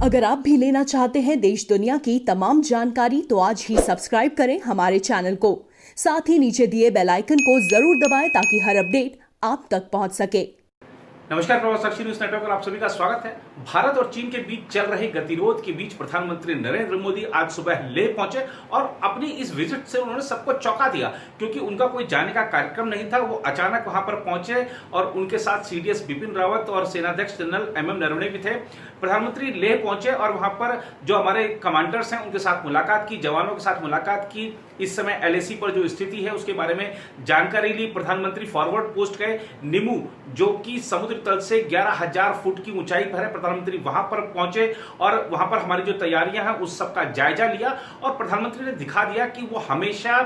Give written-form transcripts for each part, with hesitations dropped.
अगर आप भी लेना चाहते हैं देश दुनिया की तमाम जानकारी तो आज ही सब्सक्राइब करें हमारे चैनल को। साथ ही नीचे दिए बेल आइकन को जरूर दबाएं ताकि हर अपडेट आप तक पहुंच सके। नमस्कार, प्रवासी न्यूज नेटवर्क पर आप सभी का स्वागत है। भारत और चीन के बीच चल रहे गतिरोध के बीच प्रधानमंत्री नरेंद्र मोदी आज सुबह लेह पहुंचे और अपनी इस विजिट से उन्होंने सबको चौंका दिया, क्योंकि उनका कोई जाने का कार्यक्रम नहीं था। वो अचानक वहां पर पहुंचे और उनके साथ सीडीएस बिपिन रावत और सेनाध्यक्ष जनरल एमएम नरवणे भी थे। प्रधानमंत्री लेह पहुंचे और वहां पर जो हमारे कमांडर्स हैं उनके साथ मुलाकात की, जवानों के साथ मुलाकात की, इस समय एलएसी पर जो स्थिति है उसके बारे में जानकारी ली। प्रधानमंत्री फॉरवर्ड पोस्ट गए निमू, जो कि समुद्र तल से 11,000 फुट की ऊंचाई पर है। प्रधानमंत्री वहां पर पहुंचे और वहां पर हमारी जो तैयारियां हैं उस सब का जायजा लिया और प्रधानमंत्री ने दिखा दिया कि वो हमेशा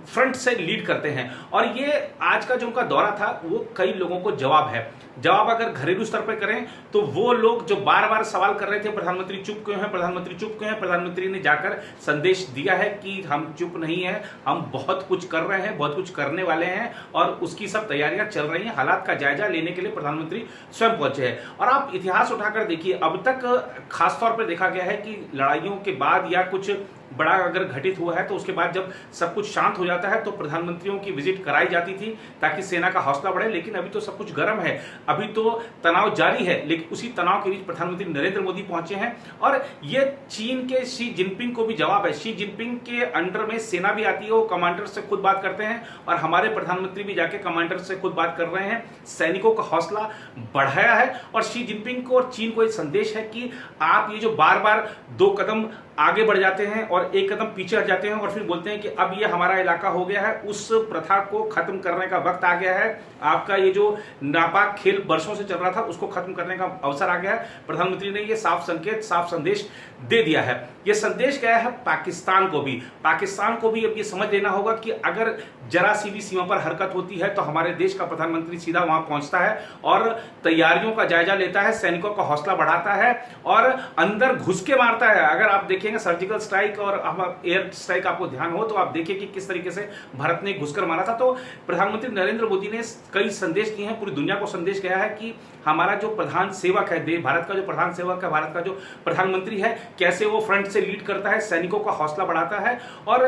फ्रंट से लीड करते हैं। और ये आज का जो उनका दौरा था वो कई लोगों को जवाब है। जवाब अगर घरेलू स्तर पर करें तो वो लोग जो बार बार सवाल कर रहे थे प्रधानमंत्री चुप क्यों हैं, प्रधानमंत्री चुप क्यों हैं, प्रधानमंत्री ने जाकर संदेश दिया है कि हम चुप नहीं हैं, हम बहुत कुछ कर रहे हैं, बहुत कुछ करने वाले हैं और उसकी सब तैयारियां चल रही हैं। हालात का जायजा लेने के लिए प्रधानमंत्री स्वयं पहुंचे हैं। और आप इतिहास उठाकर देखिए, अब तक खासतौर पर देखा गया है कि लड़ाइयों के बाद या कुछ बड़ा अगर घटित हुआ है तो उसके बाद जब सब कुछ शांत हो जाता है तो प्रधानमंत्रियों की विजिट कराई जाती थी ताकि सेना का हौसला बढ़े। लेकिन अभी तो सब कुछ गर्म है, अभी तो तनाव जारी है, लेकिन उसी तनाव के बीच प्रधानमंत्री नरेंद्र मोदी पहुंचे हैं। और ये चीन के शी जिनपिंग को भी जवाब है। शी जिनपिंग के अंडर में सेना भी आती है, वो कमांडर से खुद बात करते हैं और हमारे प्रधानमंत्री भी जाके कमांडर से खुद बात कर रहे हैं, सैनिकों का हौसला बढ़ाया है। और शी जिनपिंग को और चीन को एक संदेश है कि आप ये जो बार बार 2 कदम आगे बढ़ जाते हैं और 1 कदम पीछे हट जाते हैं और फिर बोलते हैं कि अब ये हमारा इलाका हो गया है, उस प्रथा को खत्म करने का वक्त आ गया है। आपका ये जो नापाक खेल वर्षों से चल रहा था उसको खत्म करने का अवसर आ गया है। प्रधानमंत्री ने ये साफ संकेत, साफ संदेश दे दिया है। ये संदेश गया है पाकिस्तान को भी अब ये समझ लेना होगा कि अगर जरा सी भी सीमा पर हरकत होती है तो हमारे देश का प्रधानमंत्री सीधा वहां पहुंचता है और तैयारियों का जायजा लेता है, सैनिकों का हौसला बढ़ाता है और अंदर घुस के मारता है। अगर आप देखेंगे सर्जिकल स्ट्राइक और एयर स्ट्राइक आपको ध्यान हो तो आप देखिए कि किस तरीके से भारत ने घुसकर मारा था। तो प्रधानमंत्री नरेंद्र मोदी ने कई संदेश दिए हैं, पूरी दुनिया को संदेश गया है कि हमारा जो प्रधान सेवक है, भारत का जो प्रधान सेवक है, भारत का जो प्रधानमंत्री है, कैसे वो फ्रंट से लीड करता है, सैनिकों का हौसला बढ़ाता है। और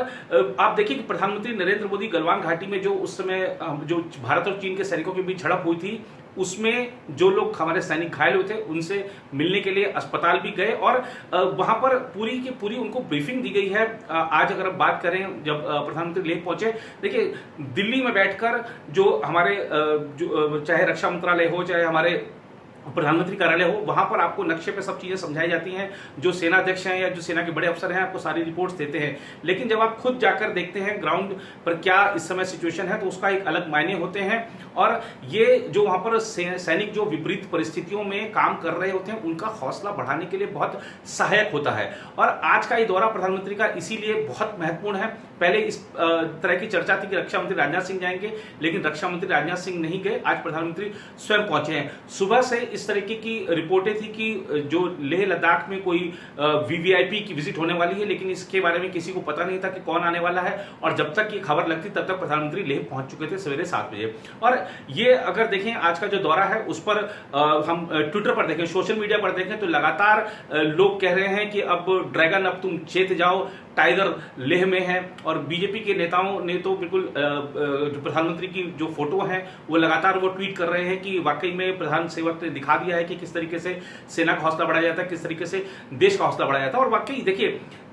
आप देखिए कि प्रधानमंत्री नरेंद्र मोदी गलवान घाटी में जो उस समय जो भारत और चीन के सैनिकों के बीच झड़प हुई थी उसमें जो लोग हमारे सैनिक घायल हुए थे उनसे मिलने के लिए अस्पताल भी गए और वहां पर पूरी की पूरी उनको ब्रीफिंग दी गई है। आज अगर हम बात करें, जब प्रधानमंत्री लेह पहुंचे, देखिए दिल्ली में बैठकर जो हमारे चाहे रक्षा मंत्रालय हो, चाहे हमारे प्रधानमंत्री कार्यालय हो, वहां पर आपको नक्शे पे सब चीजें समझाई जाती हैं। जो सेना अध्यक्ष हैं या जो सेना के बड़े अफसर हैं आपको सारी रिपोर्ट्स देते हैं। लेकिन जब आप खुद जाकर देखते हैं ग्राउंड पर क्या इस समय सिचुएशन है तो उसका एक अलग मायने होते हैं। और ये जो वहां पर सैनिक जो विपरीत परिस्थितियों में काम कर रहे होते हैं उनका हौसला बढ़ाने के लिए बहुत सहायक होता है। और आज का ये दौरा प्रधानमंत्री का इसीलिए बहुत महत्वपूर्ण है। पहले इस तरह की चर्चा थी कि रक्षा मंत्री राजनाथ सिंह जाएंगे, लेकिन रक्षा मंत्री राजनाथ सिंह नहीं गए। आज प्रधानमंत्री स्वयं पहुंचे हैं। सुबह से इस तरीके की रिपोर्टें थी कि जो लेह लद्दाख में कोई वीवीआईपी की विजिट होने वाली है, लेकिन इसके बारे में किसी को पता नहीं था कि कौन आने वाला है। और जब तक ये खबर लगती तब तक प्रधानमंत्री लेह पहुंच चुके थे सवेरे 7 बजे। और ये अगर देखें आज का जो दौरा है उस पर हम ट्विटर पर देखें, सोशल मीडिया पर देखें तो लगातार लोग कह रहे हैं कि अब ड्रैगन अब तुम चेत जाओ, टाइगर लेह में है। और बीजेपी के नेताओं ने तो बिल्कुल जो प्रधानमंत्री की जो फोटो है वो लगातार वो ट्वीट कर रहे हैं कि वाकई में प्रधान सेवक ने दिखा दिया है कि किस तरीके से सेना का हौसला बढ़ाया जाता है, किस तरीके से देश का हौसला बढ़ाया जाता है। और वाकई देखिए,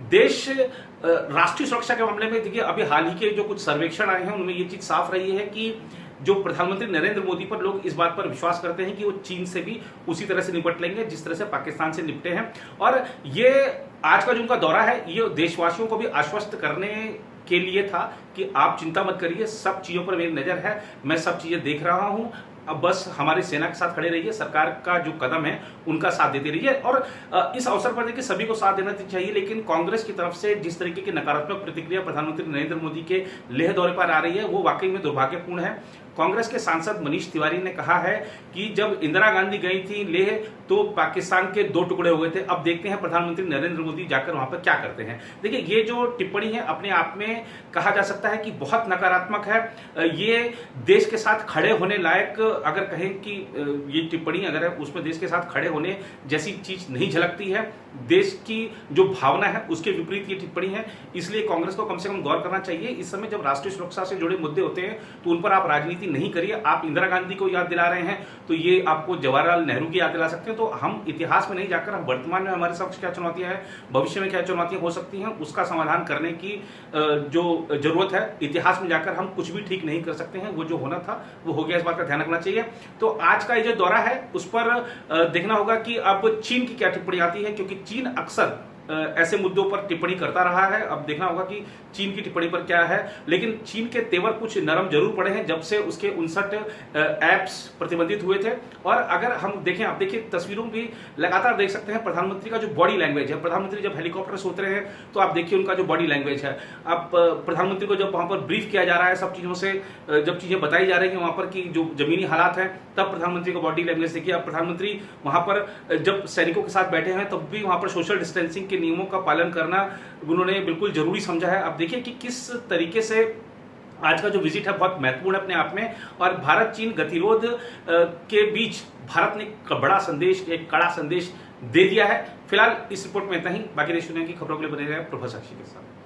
देश राष्ट्रीय सुरक्षा के मामले में देखिए अभी हाल ही के जो कुछ सर्वेक्षण आए हैं उनमें ये चीज साफ रही है कि जो प्रधानमंत्री नरेंद्र मोदी पर लोग इस बात पर विश्वास करते हैं कि वो चीन से भी उसी तरह से निपट लेंगे जिस तरह से पाकिस्तान से निपटे हैं। और ये आज का जो उनका दौरा है ये देशवासियों को भी आश्वस्त करने के लिए था कि आप चिंता मत करिए, सब चीजों पर मेरी नजर है, मैं सब चीजें देख रहा हूं, अब बस हमारी सेना के साथ खड़े रहिए, सरकार का जो कदम है उनका साथ देते रहिए। और इस अवसर पर देखिए सभी को साथ देना चाहिए, लेकिन कांग्रेस की तरफ से जिस तरीके की नकारात्मक प्रतिक्रिया प्रधानमंत्री नरेंद्र मोदी के लेह दौरे पर आ रही है वो वाकई में दुर्भाग्यपूर्ण है। कांग्रेस के सांसद मनीष तिवारी ने कहा है कि जब इंदिरा गांधी गई थी लेह तो पाकिस्तान के 2 टुकड़े हो गए थे। अब देखते हैं प्रधानमंत्री नरेंद्र मोदी जाकर वहां पर क्या करते हैं। देखिए, ये जो टिप्पणी है अपने आप में कहा जा सकता है कि बहुत नकारात्मक है। ये देश के साथ खड़े होने लायक, अगर कहें कि ये टिप्पणी अगर है उसमें देश के साथ खड़े होने जैसी चीज नहीं झलकती है। देश की जो भावना है उसके विपरीत ये टिप्पणी है। इसलिए कांग्रेस को कम से कम गौर करना चाहिए। इस समय जब राष्ट्रीय सुरक्षा से जुड़े मुद्दे होते हैं तो उन पर आप राजनीति नहीं करिए। आप इंदिरा गांधी को याद दिला रहे हैं तो ये आपको जवाहरलाल नेहरू की याद दिला सकते हैं। तो हम इतिहास में नहीं जाकर हम वर्तमान में हमारे समक्ष क्या चुनौतियां हैं, भविष्य में क्या चुनौतियां हो सकती हैं, उसका समाधान करने की जो जरूरत है। इतिहास में जाकर हम कुछ भी ठीक नहीं कर सकते हैं। वो जो होना था वो हो गया, इस बात का ध्यान रखना चाहिए। तो आज का ये जो दौरा है उस पर देखना होगा कि अब चीन की क्या टिप्पणी आती है, क्योंकि चीन अक्सर ऐसे मुद्दों पर टिप्पणी करता रहा है। अब देखना होगा कि चीन की टिप्पणी पर क्या है। लेकिन चीन के तेवर कुछ नरम जरूर पड़े हैं जब से उसके 59 ऐप्स प्रतिबंधित हुए थे। और अगर हम देखें, आप देखिए तस्वीरों भी लगातार देख सकते हैं प्रधानमंत्री का जो बॉडी लैंग्वेज है। प्रधानमंत्री जब हेलीकॉप्टर से उतरे हैं तो आप देखिए उनका जो बॉडी लैंग्वेज है। अब प्रधानमंत्री को जब वहां पर ब्रीफ किया जा रहा है सब चीजों से, जब चीजें बताई जा रही है वहां पर की जो जमीनी हालात है, तब प्रधानमंत्री को बॉडी लैंग्वेज देखिए। अब प्रधानमंत्री वहां पर जब सैनिकों के साथ बैठे हैं तब भी वहां पर सोशल डिस्टेंसिंग के नियमों का पालन करना उन्होंने बिल्कुल जरूरी समझा है। अब देखिए कि किस तरीके से आज का जो विजिट है बहुत महत्वपूर्ण है अपने आप में। और भारत चीन गतिरोध के बीच भारत ने एक बड़ा संदेश, एक कड़ा संदेश दे दिया है। फिलहाल इस रिपोर्ट में इतना ही। बाकी देश दुनिया की खबरों के लिए बने रहे प्रोफेसर साक्षी के साथ।